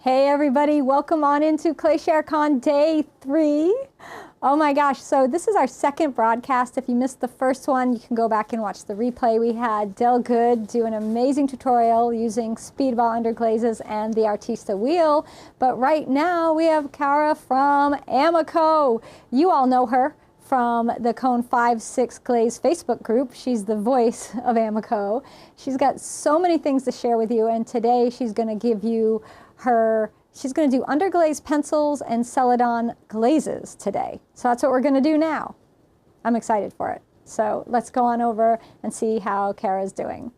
Hey everybody, welcome on into ClayShareCon Day 3. Oh my gosh, so this is our second broadcast. If you missed the first one, you can go back and watch the replay. We had Del Good do an amazing tutorial using Speedball Underglazes and the Artista wheel. But right now we have Kara from Amico. You all know her from the Cone 5-6 Glaze Facebook group. She's the voice of Amico. She's got so many things to share with you, and today she's going to give you she's going to do Underglaze pencils and Celadon glazes today. So that's what we're going to do now. I'm excited for it. So let's go on over and see how Kara's doing.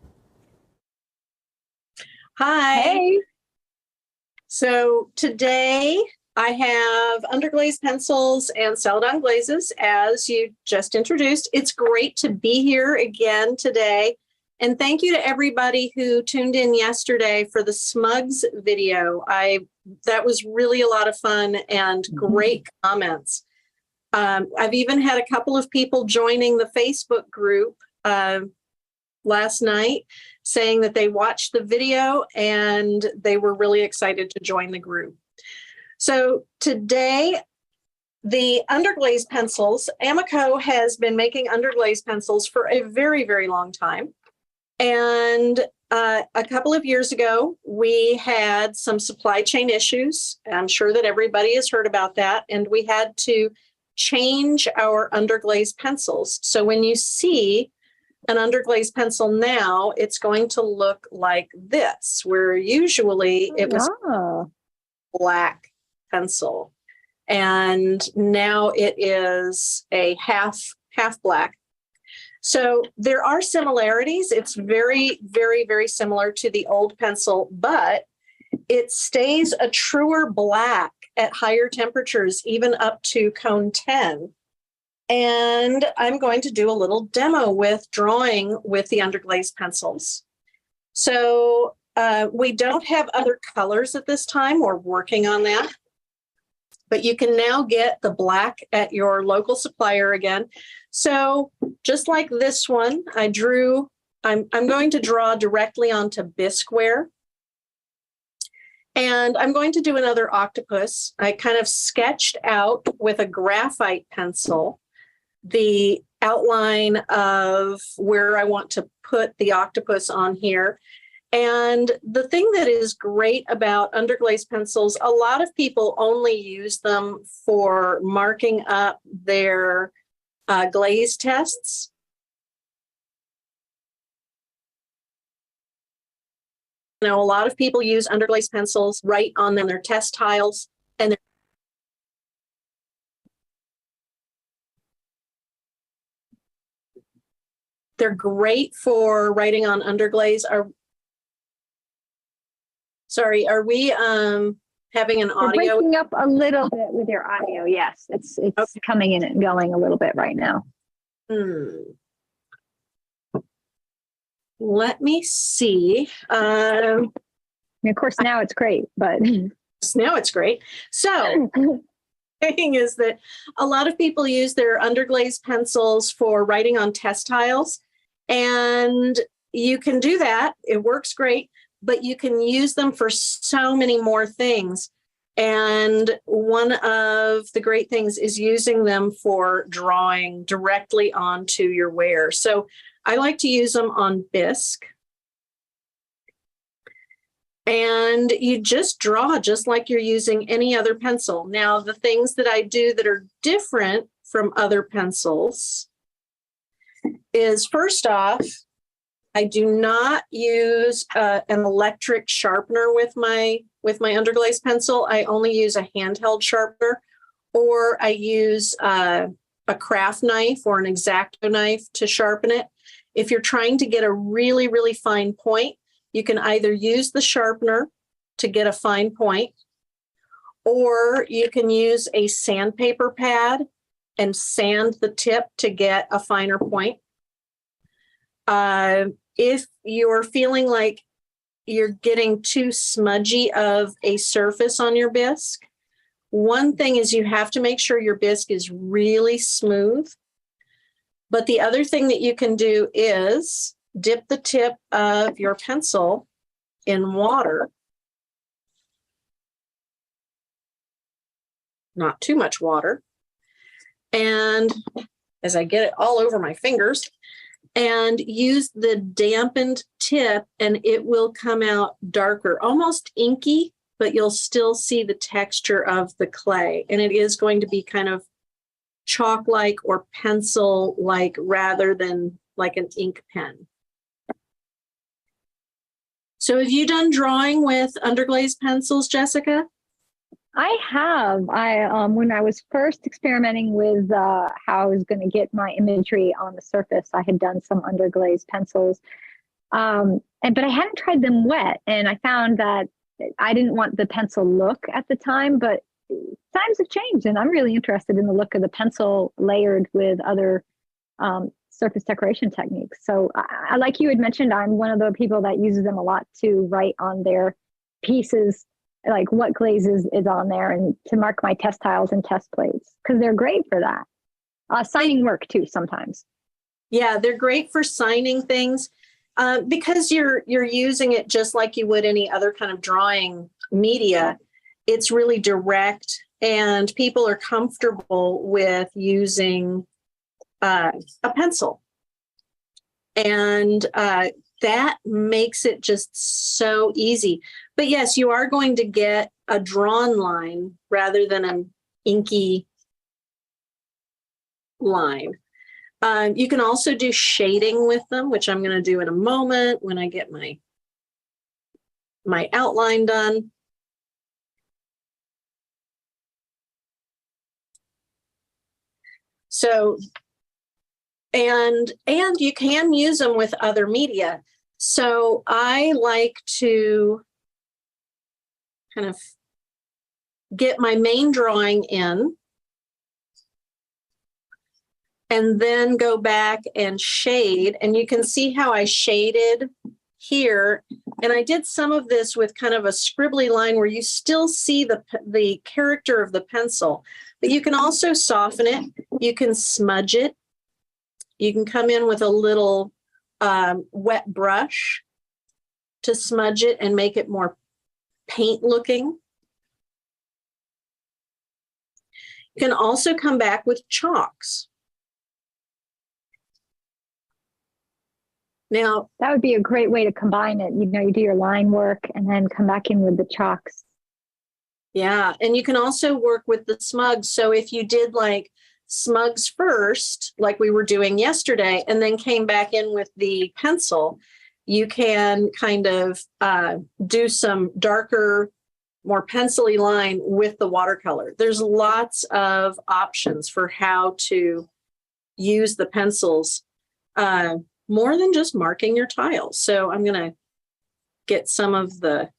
Hi. Hey. So today I have Underglaze pencils and Celadon glazes, as you just introduced. It's great to be here again today. And thank you to everybody who tuned in yesterday for the Smugs video. That was really a lot of fun and great comments. I've even had a couple of people joining the Facebook group last night saying that they watched the video and they were really excited to join the group. So today, the Underglaze pencils, Amico has been making Underglaze pencils for a very, very long time. And a couple of years ago, we had some supply chain issues. I'm sure that everybody has heard about that. And we had to change our Underglaze pencils. So when you see an Underglaze pencil now, it's going to look like this, where usually it was black pencil. And now it is a half black. So there are similarities. It's very, very, very similar to the old pencil, but it stays a truer black at higher temperatures, even up to cone 10. And I'm going to do a little demo with drawing with the Underglaze pencils. So we don't have other colors at this time. We're working on that. But you can now get the black at your local supplier again. So just like this one, I'm going to draw directly onto bisqueware. And I'm going to do another octopus. I kind of sketched out with a graphite pencil the outline of where I want to put the octopus on here. And the thing that is great about Underglaze pencils, a lot of people only use them for marking up their glaze tests. You know, a lot of people use Underglaze pencils right on their test tiles, and they're great for writing on Underglaze. Sorry, are we having an audio? We're breaking up a little bit with your audio. Yes, it's okay. Coming in and going a little bit right now. Let me see. Of course, now it's great, but now it's great. So the thing is that a lot of people use their Underglaze pencils for writing on test tiles, and you can do that. It works great. But you can use them for so many more things. And one of the great things is using them for drawing directly onto your ware. So I like to use them on bisque. And you just draw just like you're using any other pencil. Now, the things that I do that are different from other pencils is, first off, I do not use an electric sharpener with my Underglaze pencil. I only use a handheld sharpener, or I use a craft knife or an X-Acto knife to sharpen it. If you're trying to get a really, really fine point, you can either use the sharpener to get a fine point, or you can use a sandpaper pad and sand the tip to get a finer point. If you're feeling like you're getting too smudgy of a surface on your bisque, one thing is you have to make sure your bisque is really smooth. But the other thing that you can do is dip the tip of your pencil in water not too much water. And as I get it all over my fingers, and use the dampened tip, and it will come out darker, almost inky, but you'll still see the texture of the clay. And it is going to be kind of chalk-like or pencil-like rather than like an ink pen. So have you done drawing with Underglaze pencils, Jessica? I have. When I was first experimenting with how I was going to get my imagery on the surface, I had done some Underglaze pencils, but I hadn't tried them wet, and I found that I didn't want the pencil look at the time. But times have changed, and I'm really interested in the look of the pencil layered with other surface decoration techniques. So, I like you had mentioned, I'm one of the people that uses them a lot to write on their pieces, like what glazes is on there, and to mark my test tiles and test plates, because they're great for that. Signing work too sometimes. Yeah, they're great for signing things because you're using it just like you would any other kind of drawing media. It's really direct, and people are comfortable with using a pencil, and that makes it just so easy. But yes, you are going to get a drawn line rather than an inky line. You can also do shading with them, which I'm going to do in a moment when I get my outline done. So, and you can use them with other media. So I like to kind of get my main drawing in and then go back and shade. And you can see how I shaded here. And I did some of this with kind of a scribbly line where you still see the character of the pencil, but you can also soften it. You can smudge it. You can come in with a little wet brush to smudge it and make it more paint looking. You can also come back with chalks. Now, that would be a great way to combine it. You do your line work and then come back in with the chalks. Yeah, and you can also work with the smugs. So if you did like smugs first, like we were doing yesterday, and then came back in with the pencil, you can kind of do some darker, more pencil-y line with the watercolor. There's lots of options for how to use the pencils more than just marking your tiles. So I'm going to get some of the...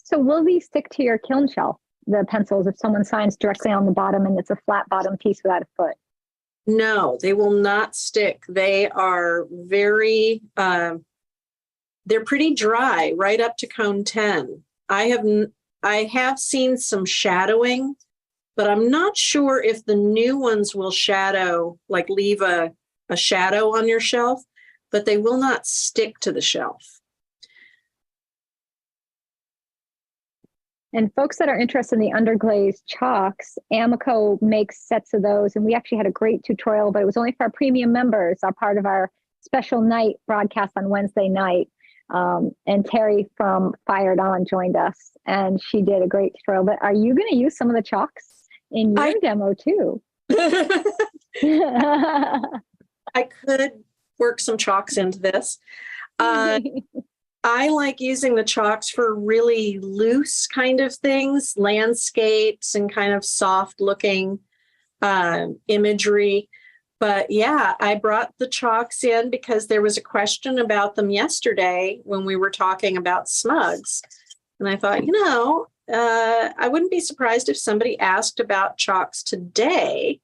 So will these stick to your kiln shelf, the pencils, if someone signs directly on the bottom and it's a flat bottom piece without a foot? No, they will not stick. They are very, they're pretty dry right up to cone 10. I have seen some shadowing, but I'm not sure if the new ones will shadow, like leave a shadow on your shelf, but they will not stick to the shelf. And folks that are interested in the Underglaze chalks, Amico makes sets of those. And we actually had a great tutorial, but it was only for our premium members, are part of our special night broadcast on Wednesday night. And Terry from Fired On joined us, and she did a great tutorial. But are you going to use some of the chalks in your demo too? I could work some chalks into this. I like using the chalks for really loose kind of things, landscapes and kind of soft looking imagery. But yeah, I brought the chalks in because there was a question about them yesterday when we were talking about smugs. And I thought, I wouldn't be surprised if somebody asked about chalks today.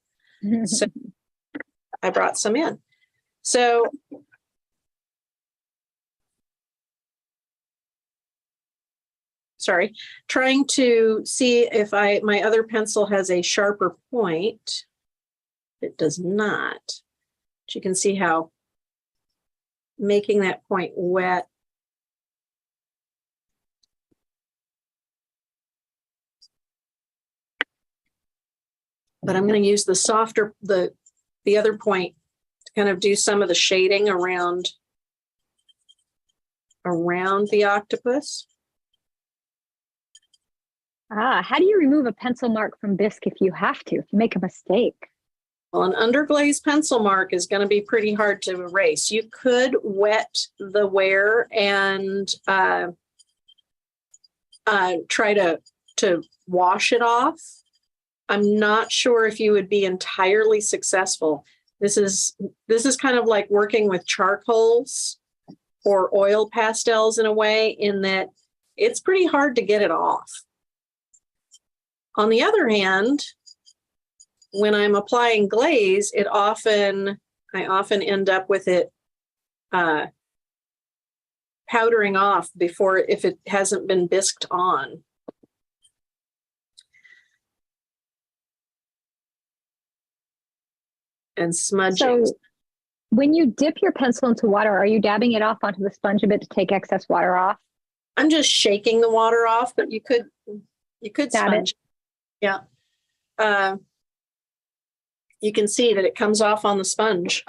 So I brought some in. So trying to see if my other pencil has a sharper point. It does not. But you can see how making that point wet but I'm going to use the softer, the other point to kind of do some of the shading around the octopus. How do you remove a pencil mark from bisque if you have to, if you make a mistake? Well, an underglaze pencil mark is going to be pretty hard to erase. You could wet the wear and try to wash it off. I'm not sure if you would be entirely successful. This is kind of like working with charcoals or oil pastels in a way, in that it's pretty hard to get it off. On the other hand, when I'm applying glaze, I often end up with it powdering off before, if it hasn't been bisqued on. And smudging. So when you dip your pencil into water, are you dabbing it off onto the sponge a bit to take excess water off? I'm just shaking the water off, but you could Dab sponge. it. Yeah. You can see that it comes off on the sponge.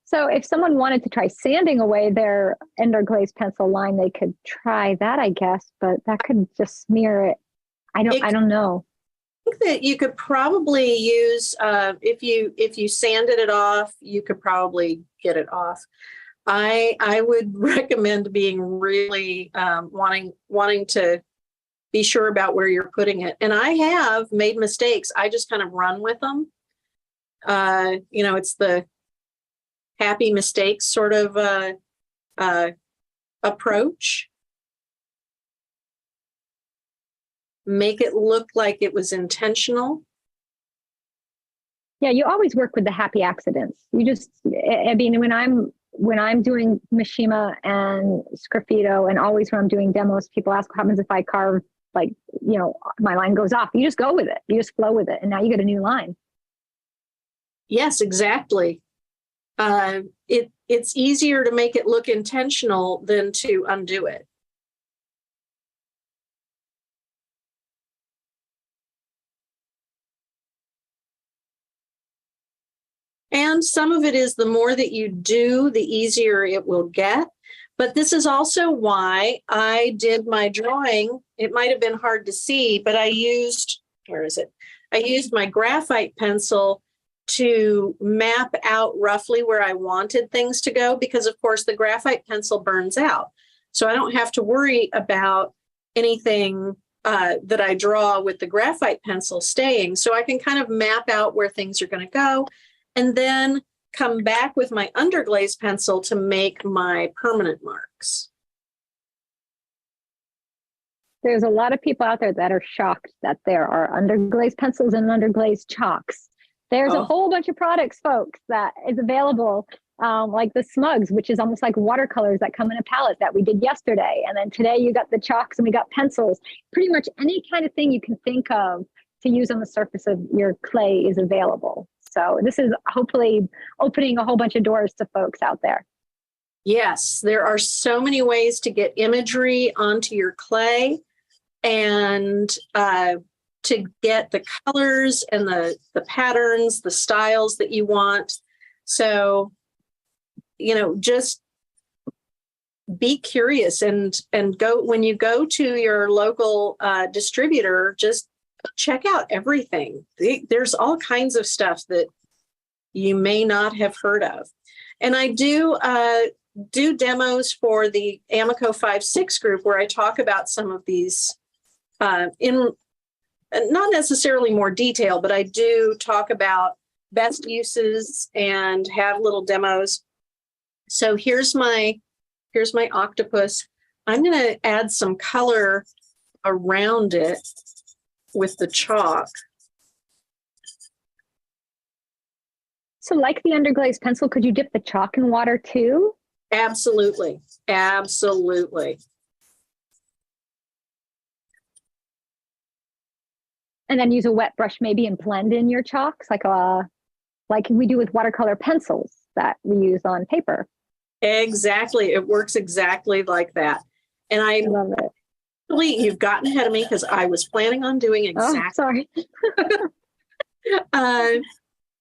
So if someone wanted to try sanding away their Underglaze pencil line, they could try that, I guess, but that could just smear it. I don't know. I think that you could probably use, if you sanded it off, you could probably get it off. I would recommend being really wanting to be sure about where you're putting it. And I have made mistakes. I just kind of run with them. It's the happy mistakes sort of approach. Make it look like it was intentional. Yeah, you always work with the happy accidents. I mean, when I'm doing Mishima and Sgraffito, and always when I'm doing demos, people ask what happens if I carve, like, my line goes off. You just go with it. You just flow with it. And now you get a new line. Yes, exactly. It's easier to make it look intentional than to undo it. And some of it is the more that you do, the easier it will get. But this is also why I did my drawing. It might have been hard to see, but I used my graphite pencil to map out roughly where I wanted things to go, because of course the graphite pencil burns out. So I don't have to worry about anything that I draw with the graphite pencil staying. So I can kind of map out where things are going to go, and then come back with my underglaze pencil to make my permanent marks. There's a lot of people out there that are shocked that there are underglaze pencils and underglaze chalks. There's a whole bunch of products, folks, that is available, like the Smugs, which is almost like watercolors that come in a palette that we did yesterday. And then today you got the chalks and we got pencils. Pretty much any kind of thing you can think of to use on the surface of your clay is available. So this is hopefully opening a whole bunch of doors to folks out there. Yes, there are so many ways to get imagery onto your clay, and to get the colors and the patterns, the styles that you want. So, just be curious and go, when you go to your local distributor, just check out everything. There's all kinds of stuff that you may not have heard of. And I do demos for the Amico 5-6 group, where I talk about some of these in not necessarily more detail, but I do talk about best uses and have little demos. So here's my octopus. I'm going to add some color around it with the chalk. So like the underglaze pencil, could you dip the chalk in water too? Absolutely. Absolutely. And then use a wet brush maybe and blend in your chalks like we do with watercolor pencils that we use on paper. Exactly. It works exactly like that. And I love it. Actually, you've gotten ahead of me because I was planning on doing Oh, exactly. sorry.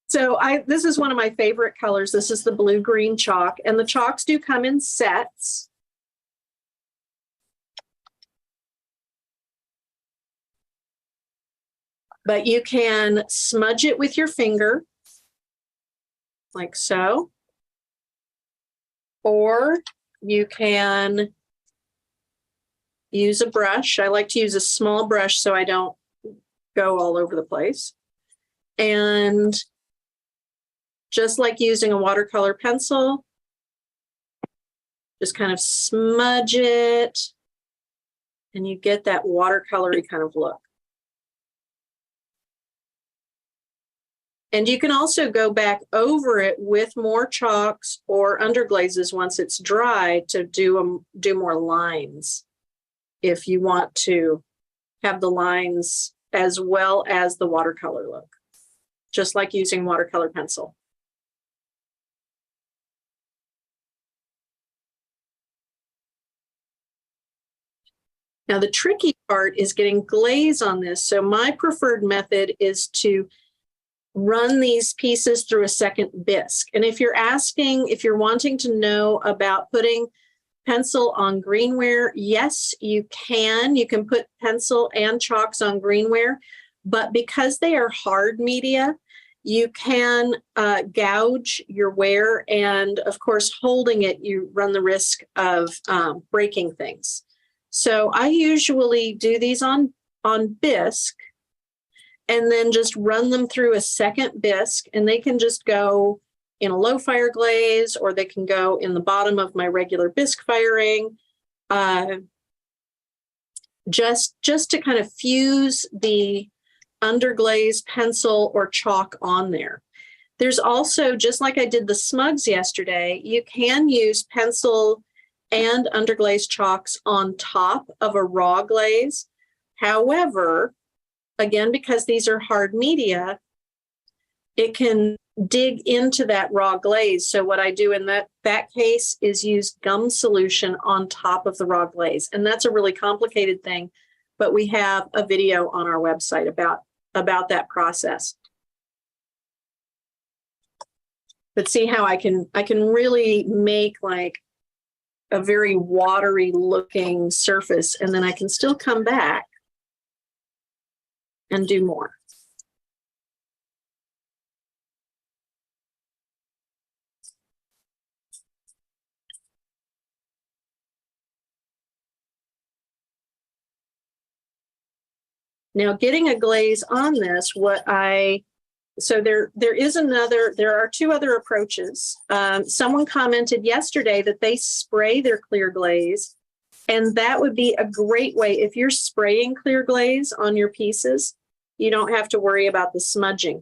So this is one of my favorite colors. This is the blue-green chalk, and the chalks do come in sets. But you can smudge it with your finger, like so. Or you can use a brush. I like to use a small brush so I don't go all over the place. And just like using a watercolor pencil, just kind of smudge it, and you get that watercolory kind of look. And you can also go back over it with more chalks or underglazes once it's dry to do more lines if you want to have the lines as well as the watercolor look, just like using watercolor pencil. Now the tricky part is getting glaze on this. So my preferred method is to run these pieces through a second bisque. And if you're wanting to know about putting pencil on greenware, yes, you can. You can put pencil and chalks on greenware, but because they are hard media, you can gouge your wear. And of course, holding it, you run the risk of breaking things. So I usually do these on bisque, and then just run them through a second bisque, and they can just go in a low fire glaze, or they can go in the bottom of my regular bisque firing, just to kind of fuse the underglaze pencil or chalk on there. There's also, just like I did the smugs yesterday, you can use pencil and underglaze chalks on top of a raw glaze. However, again, because these are hard media, it can dig into that raw glaze. So what I do in that case is use gum solution on top of the raw glaze. And that's a really complicated thing, but we have a video on our website about that process. But see how I can really make like a very watery looking surface, and then I can still come back and do more. Now, getting a glaze on this, there are two other approaches. Someone commented yesterday that they spray their clear glaze, and that would be a great way. If you're spraying clear glaze on your pieces, you don't have to worry about the smudging.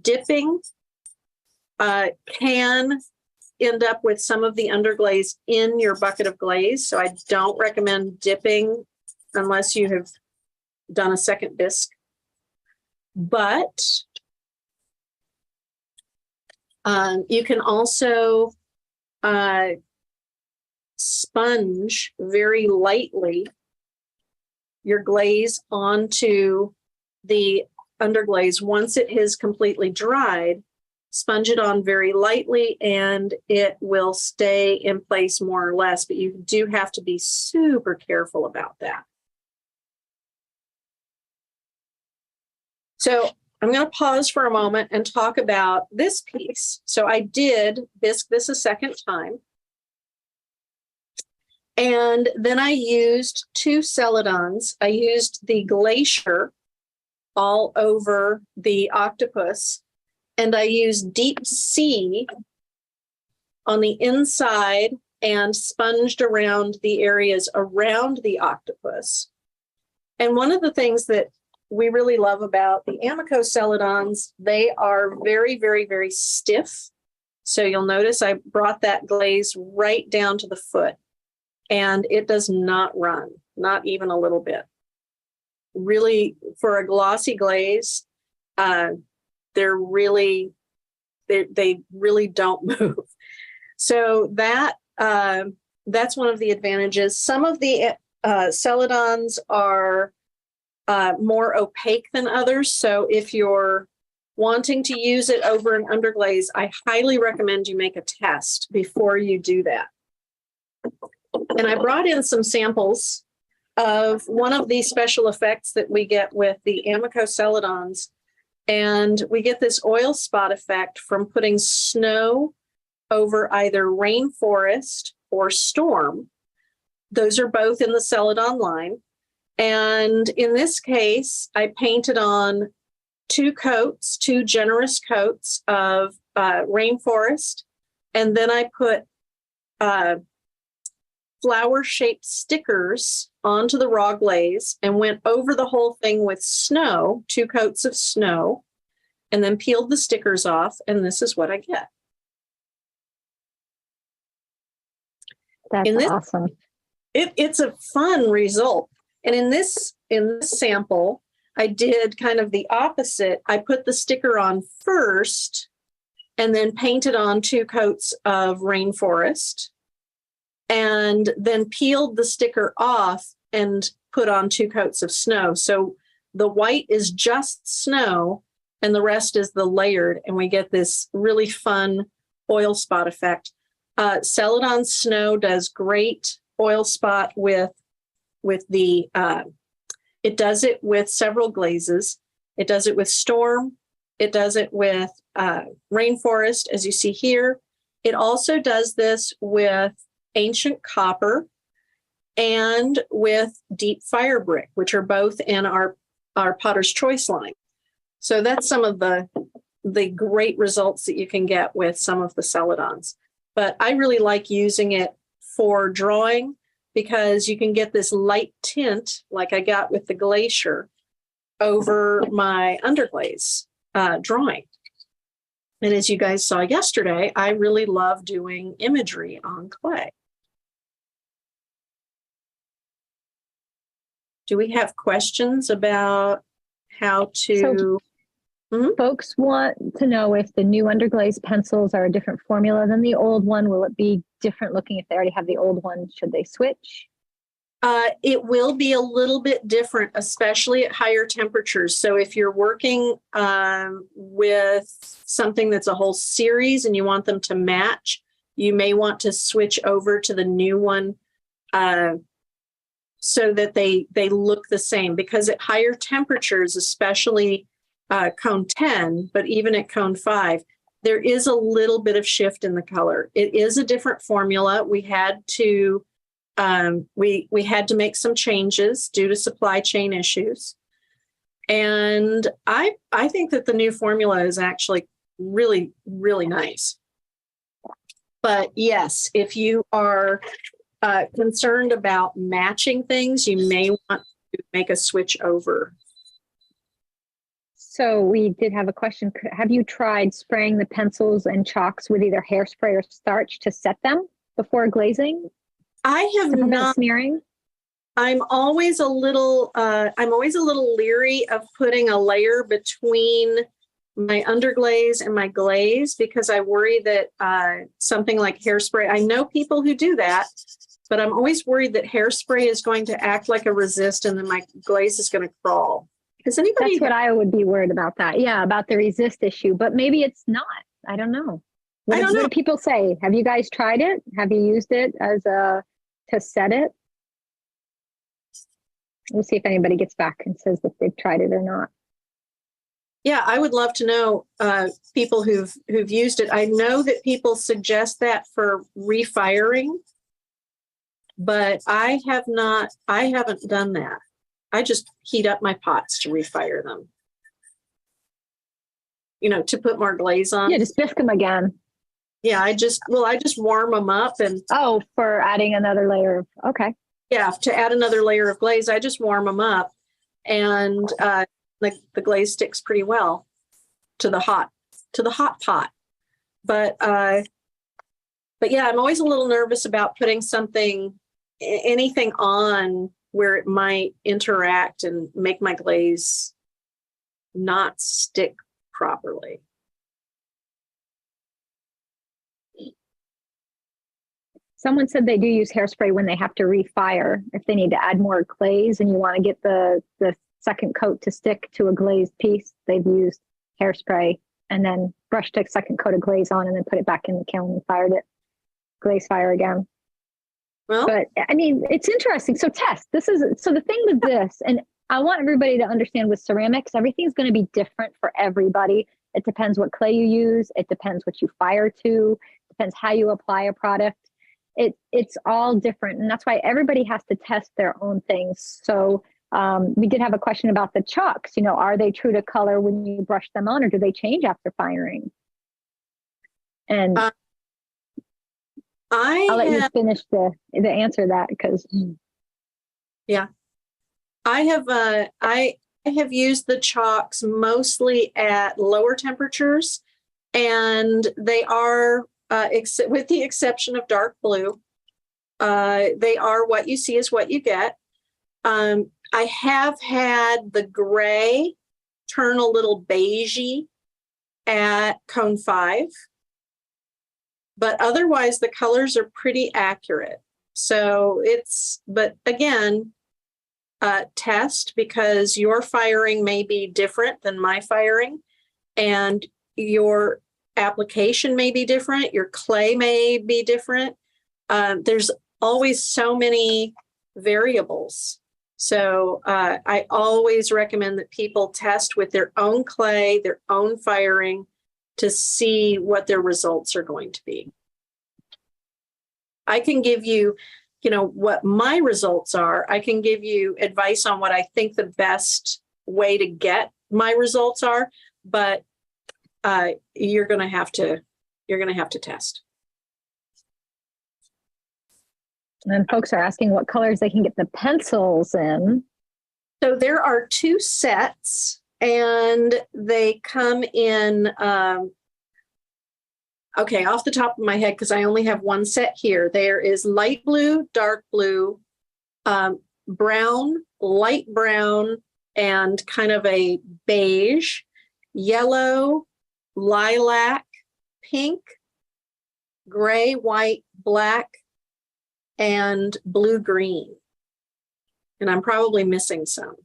Dipping can end up with some of the underglaze in your bucket of glaze, so I don't recommend dipping unless you have done a second bisque. But you can also sponge very lightly your glaze onto the underglaze. Once it is completely dried, sponge it on very lightly and it will stay in place more or less, but you do have to be super careful about that. So I'm going to pause for a moment and talk about this piece. So I did bisque this a second time. And then I used two Celadons. I used the Glacier all over the octopus, and I used Deep Sea on the inside and sponged around the areas around the octopus. And one of the things that we really love about the Amico Celadons, they are very, very, very stiff. So you'll notice I brought that glaze right down to the foot, and it does not run, not even a little bit. Really, for a glossy glaze, they really don't move. So that's one of the advantages. Some of the Celadons are more opaque than others. So if you're wanting to use it over an underglaze, I highly recommend you make a test before you do that. And I brought in some samples of one of these special effects that we get with the Amico Celadons. And we get this oil spot effect from putting snow over either rainforest or storm. Those are both in the Celadon line. And in this case, I painted on two generous coats of rainforest. And then I put flower-shaped stickers onto the raw glaze and went over the whole thing with snow, 2 coats of snow, and then peeled the stickers off. And this is what I get. That's awesome. It's a fun result. And in this sample, I did kind of the opposite. I put the sticker on first and then painted on 2 coats of rainforest and then peeled the sticker off and put on 2 coats of snow. So the white is just snow and the rest is the layered, and we get this really fun oil spot effect. Celadon snow does great oil spot with the, it does it with several glazes. It does it with storm. It does it with rainforest, as you see here. It also does this with ancient copper and with deep fire brick, which are both in our Potter's Choice line. So that's some of the great results that you can get with some of the Celadons. But I really like using it for drawing because you can get this light tint, like I got with the Glacier, over my underglaze drawing. And as you guys saw yesterday, I really love doing imagery on clay. Do we have questions about how to... Folks want to know if the new Underglaze pencils are a different formula than the old one. Will it be different looking if they already have the old one? Should they switch? It will be a little bit different, especially at higher temperatures. So if you're working with something that's a whole series and you want them to match, you may want to switch over to the new one so that they look the same. Because at higher temperatures, especially cone 10, but even at cone 5, there is a little bit of shift in the color. It is a different formula. We had to we had to make some changes due to supply chain issues. And I think that the new formula is actually really, really nice. But yes, if you are concerned about matching things, you may want to make a switch over. So we did have a question. Have you tried spraying the pencils and chalks with either hairspray or starch to set them before glazing? I have not. Smearing? I'm always a little leery of putting a layer between my underglaze and my glaze because I worry that something like hairspray, I know people who do that, but I'm always worried that hairspray is going to act like a resist and then my glaze is going to crawl. Does anybody? That's what I would be worried about that. Yeah, about the resist issue, but maybe it's not. I don't know. What do people say? Have you guys tried it? Have you used it to set it? We'll see if anybody gets back and says that they've tried it or not. Yeah, I would love to know people who've used it. I know that people suggest that for refiring, but I haven't done that. I just heat up my pots to refire them. To put more glaze on. Yeah, just bisque them again. Yeah, I just warm them up and. Oh, for adding another layer of, okay. Yeah, to add another layer of glaze, I just warm them up and the glaze sticks pretty well to the hot pot. But yeah, I'm always a little nervous about putting anything on where it might interact and make my glaze not stick properly. Someone said they do use hairspray when they have to refire, if they need to add more glaze and you want to get the second coat to stick to a glazed piece. They've used hairspray and then brushed a second coat of glaze on and then put it back in the kiln and fired it, glaze fire again. Well, But I mean, it's interesting. So test. So the thing with this, and I want everybody to understand with ceramics, everything's going to be different for everybody. It depends what clay you use. It depends what you fire to. It depends how you apply a product. It's all different. And that's why everybody has to test their own things. So we did have a question about the chalks. You know, are they true to color when you brush them on, or do they change after firing? And I'll let you finish the answer that, because yeah, I have used the chalks mostly at lower temperatures, and they are with the exception of dark blue, they are what you see is what you get. I have had the gray turn a little beigey at cone 5, but otherwise the colors are pretty accurate. So but again, test, because your firing may be different than my firing, and your application may be different. Your clay may be different. There's always so many variables. So I always recommend that people test with their own clay, their own firing, to see what their results are going to be. I can give you, what my results are. I can give you advice on what I think the best way to get my results are, but you're going to have to test. And folks are asking what colors they can get the pencils in. So there are 2 sets, and they come in, okay, off the top of my head, because I only have 1 set here. There is light blue, dark blue, brown, light brown, and kind of a beige, yellow, lilac, pink, gray, white, black, and blue green. And I'm probably missing some.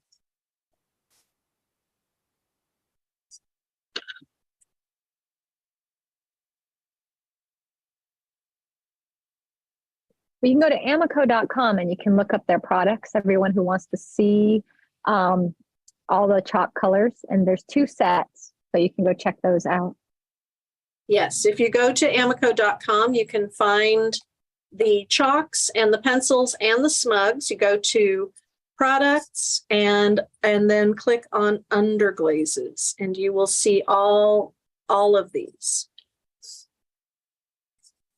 Well, you can go to amico.com and you can look up their products. Everyone who wants to see all the chalk colors, and there's 2 sets, so you can go check those out. Yes, if you go to amico.com, you can find the chalks and the pencils and the smugs. You go to products and then click on Underglazes, and you will see all of these.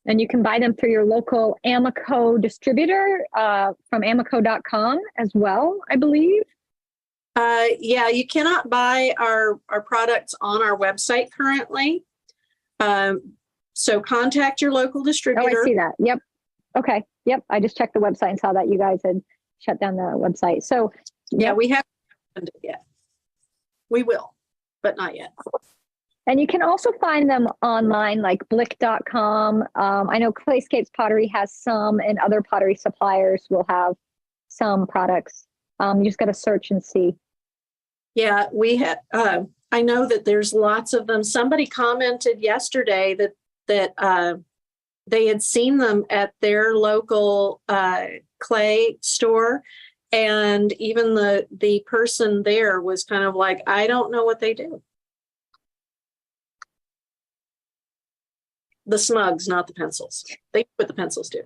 And you can buy them through your local Amico distributor from amico.com as well, I believe. Yeah, you cannot buy our products on our website currently. So contact your local distributor. Oh, I see that. Yep. Okay. Yep. I just checked the website and saw that you guys had shut down the website. So yeah, we haven't done it yet. We will, but not yet. And you can also find them online, like blick.com. I know Clayscapes Pottery has some, and other pottery suppliers will have some products. You just got to search and see. Yeah, we had. I know that there's lots of them. Somebody commented yesterday that they had seen them at their local clay store, and even the person there was kind of like, I don't know what they do. The smugs, not the pencils. They know what the pencils do.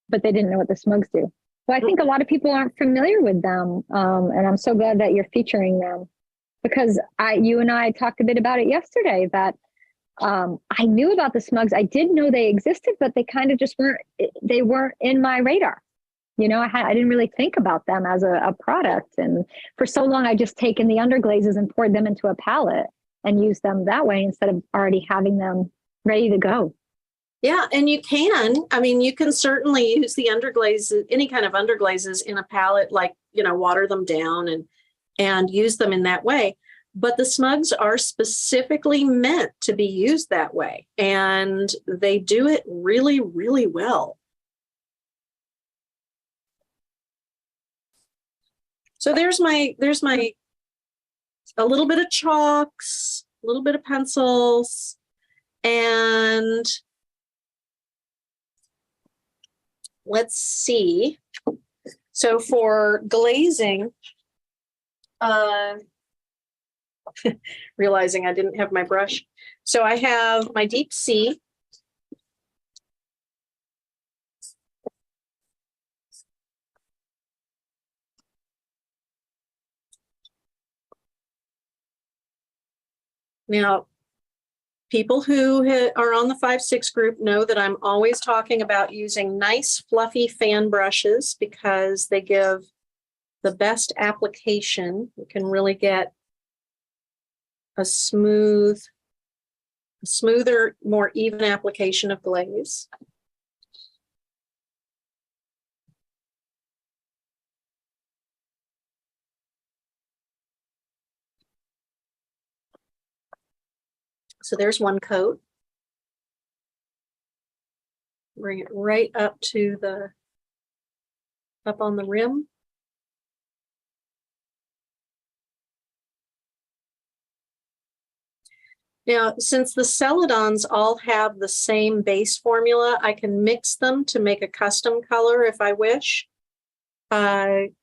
But they didn't know what the smugs do. Well, I think a lot of people aren't familiar with them. And I'm so glad that you're featuring them, because you and I talked a bit about it yesterday, that I knew about the smugs. I did know they existed, but they kind of just weren't in my radar. I didn't really think about them as a product. And for so long, I just taken the underglazes and poured them into a palette and used them that way instead of already having them ready to go. Yeah, and you can certainly use the underglazes, any kind of underglazes in a palette, like, water them down and use them in that way. But the smugs are specifically meant to be used that way, and they do it really, really well. So there's my a little bit of chalks, a little bit of pencils, and let's see. So for glazing, realizing I didn't have my brush. So I have my deep sea. Now, people who are on the 5-6 group know that I'm always talking about using nice fluffy fan brushes because they give the best application. You can really get a smoother, more even application of glaze. So there's one coat. Bring it right up on the rim. Now, since the Celadons all have the same base formula, I can mix them to make a custom color if I wish. And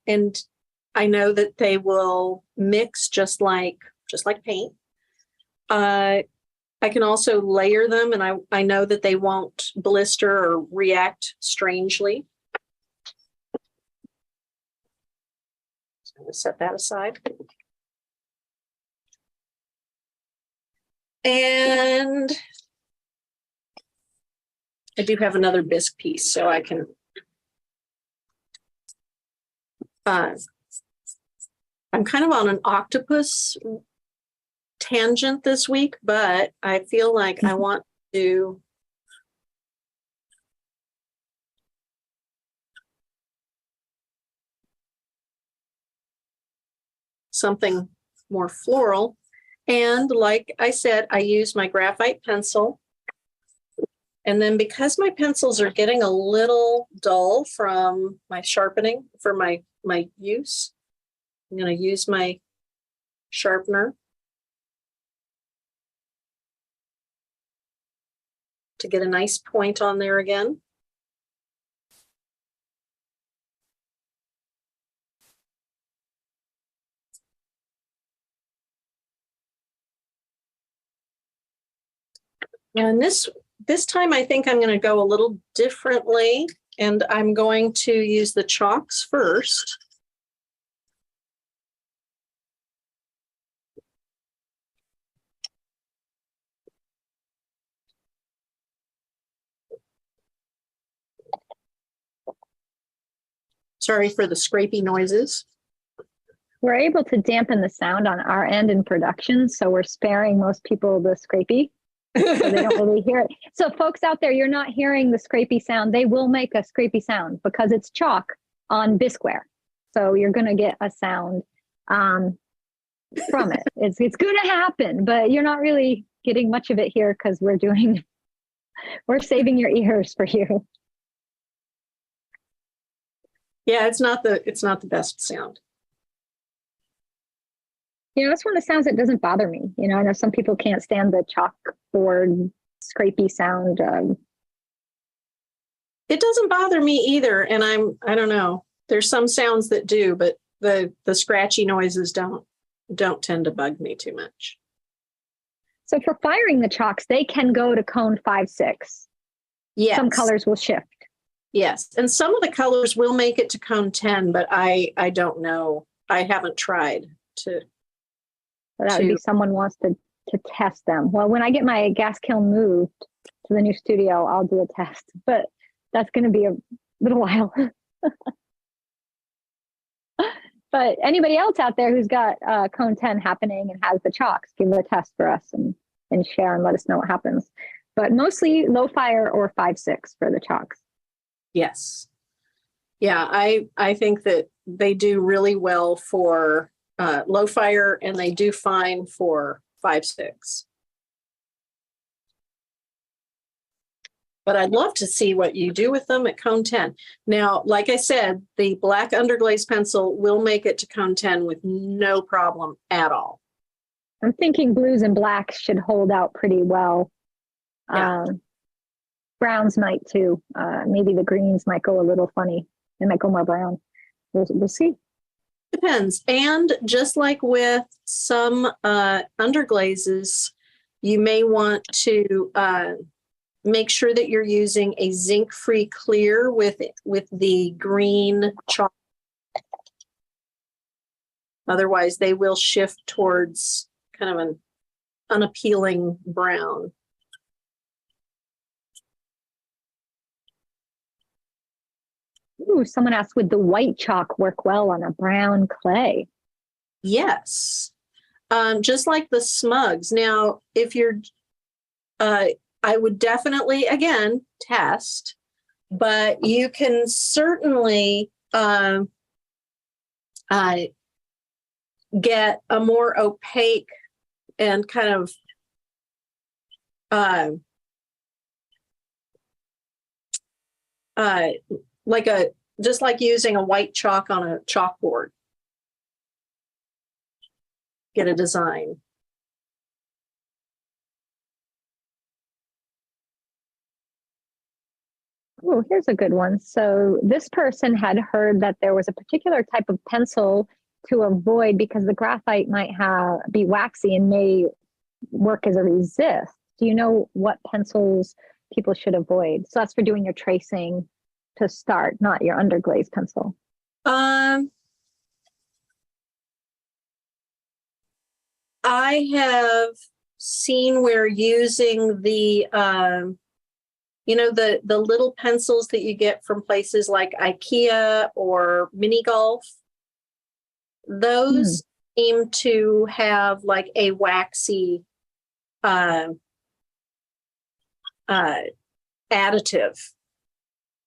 I know that they will mix just like paint. I can also layer them, and I know that they won't blister or react strangely. So I'm going to set that aside. And I do have another bisque piece, so I can I'm kind of on an octopus tangent this week, but I feel like I want to do something more floral. And like I said, I use my graphite pencil. And then because my pencils are getting a little dull from my sharpening for my use, I'm going to use my sharpener to get a nice point on there again. And this time I think I'm going to go a little differently, and I'm going to use the chalks first. Sorry for the scrapey noises. We're able to dampen the sound on our end in production, so we're sparing most people the scrapey, so they don't really hear it. So folks out there, you're not hearing the scrapey sound. They will make a scrapey sound because it's chalk on bisqueware. So you're going to get a sound from it. It's going to happen, but you're not really getting much of it here because we're saving your ears for you. Yeah, it's not the best sound. That's one of the sounds that doesn't bother me. I know some people can't stand the chalkboard scrapey sound. It doesn't bother me either, and I don't know. There's some sounds that do, but the scratchy noises don't tend to bug me too much. So for firing the chalks, they can go to cone 5-6. Yes. Some colors will shift. Yes, and some of the colors will make it to cone 10, but I don't know. I haven't tried to. So that would be someone wants to test them. Well, when I get my gas kiln moved to the new studio, I'll do a test, but that's going to be a little while. But anybody else out there who's got cone 10 happening and has the chalks, give it a test for us and share and let us know what happens. But mostly low fire or 5-6 for the chalks. Yes. Yeah, I think that they do really well for low fire, and they do fine for 5-6. But I'd love to see what you do with them at cone 10. Now, like I said, the black underglaze pencil will make it to cone 10 with no problem at all. I'm thinking blues and blacks should hold out pretty well. Yeah. Browns might too. Maybe the greens might go a little funny. They might go more brown. We'll see. Depends. And just like with some underglazes, you may want to make sure that you're using a zinc-free clear with the green chalk. Otherwise, they will shift towards kind of an unappealing brown. Ooh, someone asked, would the white chalk work well on a brown clay? Yes. Just like the smugs. Now, if you're, I would definitely, again, test, but you can certainly get a more opaque and kind of just like using a white chalk on a chalkboard. Get a design. Oh, here's a good one. So this person had heard that there was a particular type of pencil to avoid because the graphite might be waxy and may work as a resist. Do you know what pencils people should avoid? So that's for doing your tracing to start, not your underglaze pencil. I have seen where using the the little pencils that you get from places like IKEA or Mini Golf, those seem to have like a waxy additive.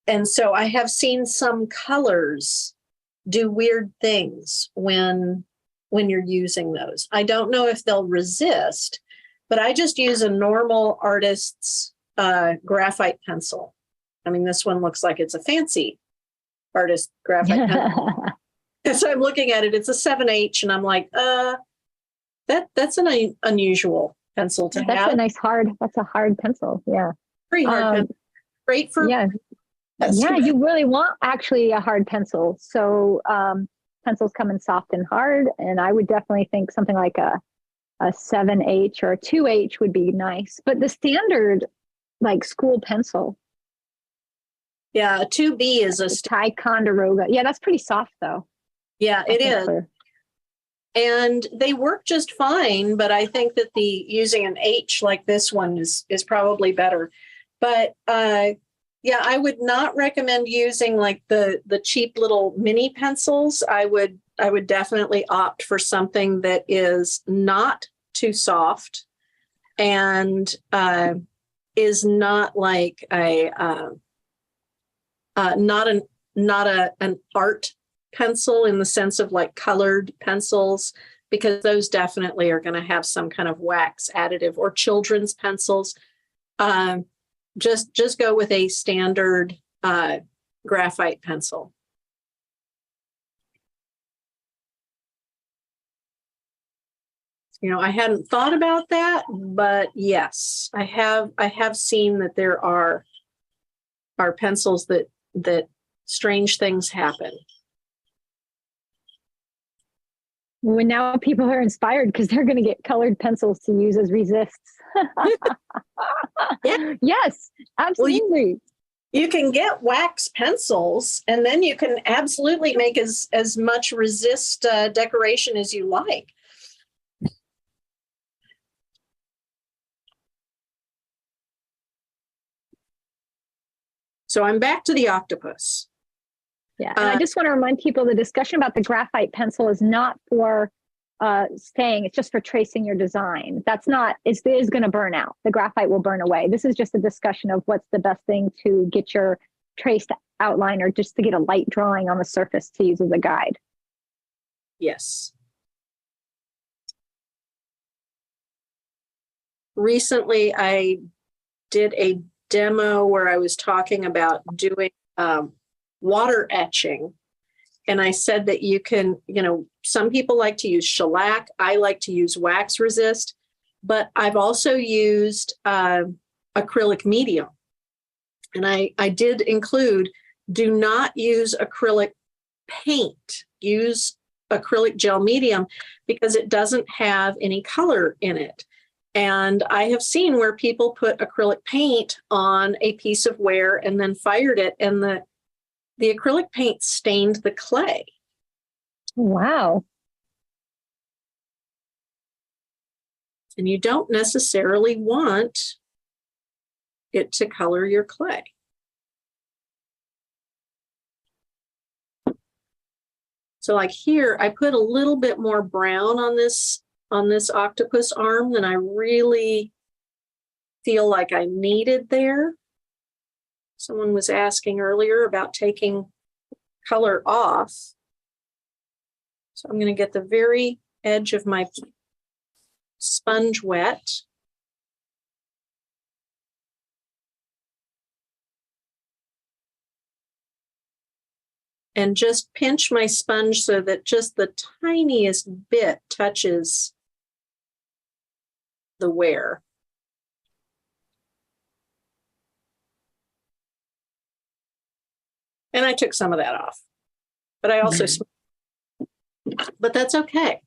And so I have seen some colors do weird things when you're using those. I don't know if they'll resist, but I just use a normal artist's graphite pencil. I mean, this one looks like it's a fancy artist graphite pencil. And so I'm looking at it, it's a 7H, and I'm like, that's an unusual pencil to have. That's a nice that's a hard pencil. Yeah. Pretty hard pencil. Great for you really want actually a hard pencil. So pencils come in soft and hard, and I would definitely think something like a 7H or a 2H would be nice. But the standard like school pencil. Yeah, a 2B is a Ticonderoga. Yeah, that's pretty soft though. Yeah, it is. And they work just fine, but I think that using an H like this one is probably better. But yeah, I would not recommend using like the cheap little mini pencils. I would definitely opt for something that is not too soft and is not like an art pencil in the sense of like colored pencils, because those definitely are going to have some kind of wax additive, or children's pencils. Just go with a standard graphite pencil. You know, I hadn't thought about that, but yes, I have seen that there are pencils that strange things happen. Well, now people are inspired because they're going to get colored pencils to use as resists. Yeah. Yes, absolutely. Well, you can get wax pencils, and then you can absolutely make as much resist decoration as you like. So I'm back to the octopus. Yeah, and I just want to remind people the discussion about the graphite pencil is not for staying, it's just for tracing your design. It is going to burn out. The graphite will burn away. This is just a discussion of what's the best thing to get your traced outline, or just to get a light drawing on the surface to use as a guide. Yes. Recently, I did a demo where I was talking about doing water etching. And I said that you can, some people like to use shellac. I like to use wax resist, but I've also used acrylic medium. And I did include, do not use acrylic paint. Use acrylic gel medium because it doesn't have any color in it. And I have seen where people put acrylic paint on a piece of ware and then fired it, and the acrylic paint stained the clay. Wow. And you don't necessarily want it to color your clay. So like here, I put a little bit more brown on this octopus arm than I really feel like I needed there. Someone was asking earlier about taking color off. So I'm going to get the very edge of my sponge wet. And just pinch my sponge so that just the tiniest bit touches the ware. And I took some of that off, but I also, but that's okay.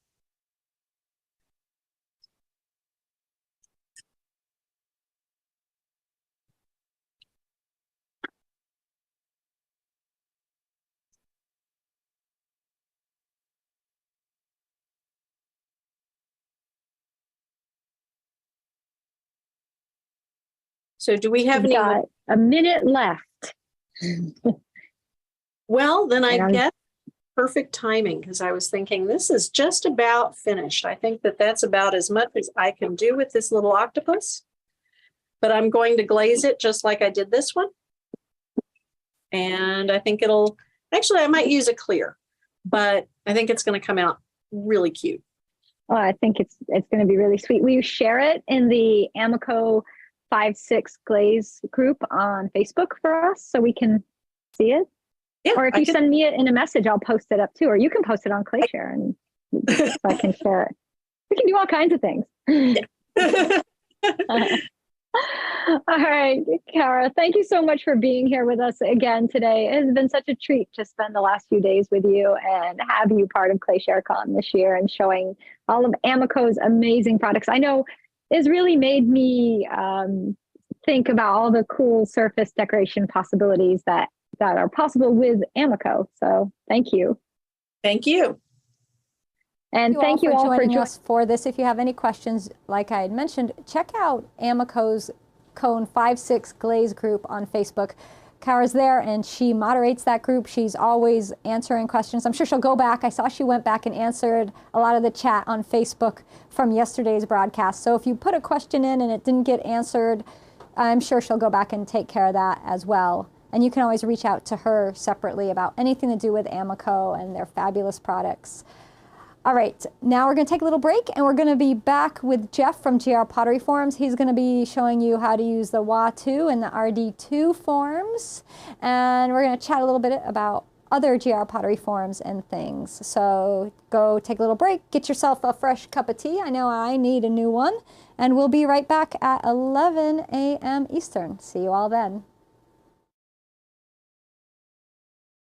So do we have We've any? got a minute left. Well, then I guess perfect timing, because I was thinking this is just about finished. I think that that's about as much as I can do with this little octopus, but I'm going to glaze it just like I did this one. And I think it'll, actually I might use a clear, but I think it's going to come out really cute. Oh, I think it's going to be really sweet. Will you share it in the Amico 5-6 Glaze group on Facebook for us so we can see it? Yeah, or if you send me it in a message, I'll post it up too. Or you can post it on ClayShare and so I can share it. We can do all kinds of things. All right, Kara, thank you so much for being here with us again today. It has been such a treat to spend the last few days with you and have you part of ClayShareCon this year and showing all of Amico's amazing products. I know it's really made me think about all the cool surface decoration possibilities that are possible with Amico. So thank you. Thank you. And thank you all for joining us for this. If you have any questions, like I had mentioned, check out Amico's Cone 5-6 Glaze group on Facebook. Kara's there and she moderates that group. She's always answering questions. I'm sure she'll go back. I saw she went back and answered a lot of the chat on Facebook from yesterday's broadcast. So if you put a question in and it didn't get answered, I'm sure she'll go back and take care of that as well. And you can always reach out to her separately about anything to do with Amico and their fabulous products. All right, now we're going to take a little break and we're going to be back with Jeff from GR Pottery Forums. He's going to be showing you how to use the WA2 and the RD2 forms. And we're going to chat a little bit about other GR Pottery Forums and things. So go take a little break, get yourself a fresh cup of tea. I know I need a new one. And we'll be right back at 11 a.m. Eastern. See you all then.